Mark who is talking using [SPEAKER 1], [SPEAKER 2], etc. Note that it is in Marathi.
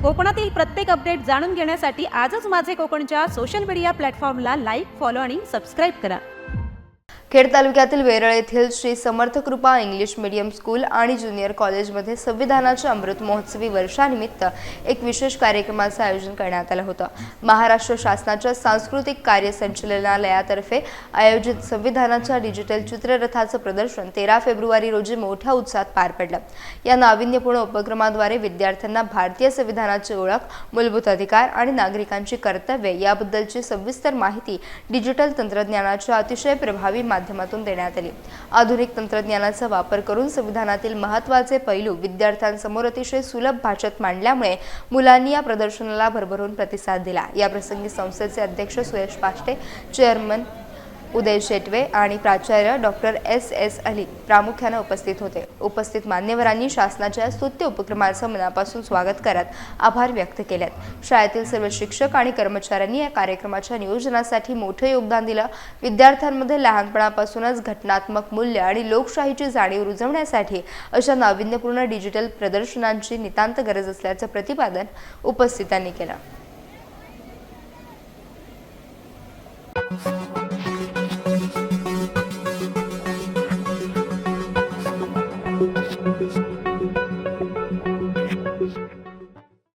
[SPEAKER 1] कोकणातील प्रत्येक अपडेट जाणून घेण्यासाठी आजच माझे कोकणच्या सोशल मीडिया प्लॅटफॉर्मला लाईक, फॉलो आणि सबस्क्राईब करा।
[SPEAKER 2] खेड तालुक्यातील वेरळ येथील श्री समर्थ कृपा इंग्लिश मीडियम स्कूल आणि ज्युनियर कॉलेजमध्ये संविधानाच्या अमृत महोत्सवी वर्षानिमित्त एक विशेष कार्यक्रमाचे आयोजन करण्यात आले होते। महाराष्ट्र शासनाच्या सांस्कृतिक कार्य संचालनालयातर्फे आयोजित संविधानाच्या डिजिटल चित्ररथाचे प्रदर्शन 13 फेब्रुवारी रोजी मोठ्या उत्साहात पार पडले। या नाविन्यपूर्ण उपक्रमाद्वारे विद्यार्थ्यांना भारतीय संविधानाची ओळख, मूलभूत अधिकार आणि नागरिकांची कर्तव्ये याबद्दलची सविस्तर माहिती डिजिटल तंत्रज्ञानाच्या अतिशय प्रभावी माध्यमातून देण्यात आली। आधुनिक तंत्रज्ञानाचा वापर करून संविधानातील महत्त्वाचे पैलू विद्यार्थ्यांसमोर अतिशय सुलभ भाषेत मांडल्यामुळे मुलांनी या प्रदर्शनाला भरभरून प्रतिसाद दिला। या प्रसंगी संस्थेचे अध्यक्ष सुयश पाष्टे, चेअरमन उदय शेटवे आणि प्राचार्य डॉक्टर एस अली प्रामुख्याने उपस्थित होते। उपस्थित मान्यवरांनी शासनाच्या स्तुत्य उपक्रमाचे मनापासून स्वागत करत आभार व्यक्त केले। शाळेतील सर्व शिक्षक आणि कर्मचाऱ्यांनी या कार्यक्रमाच्या नियोजनासाठी मोठे योगदान दिले। विद्यार्थ्यांमध्ये लहानपणापासूनच घटनात्मक मूल्य आणि लोकशाहीची जाणीव रुजवण्यासाठी अशा नाविन्यपूर्ण डिजिटल प्रदर्शनांची नितांत गरज असल्याचे प्रतिपादन उपस्थितांनी केले।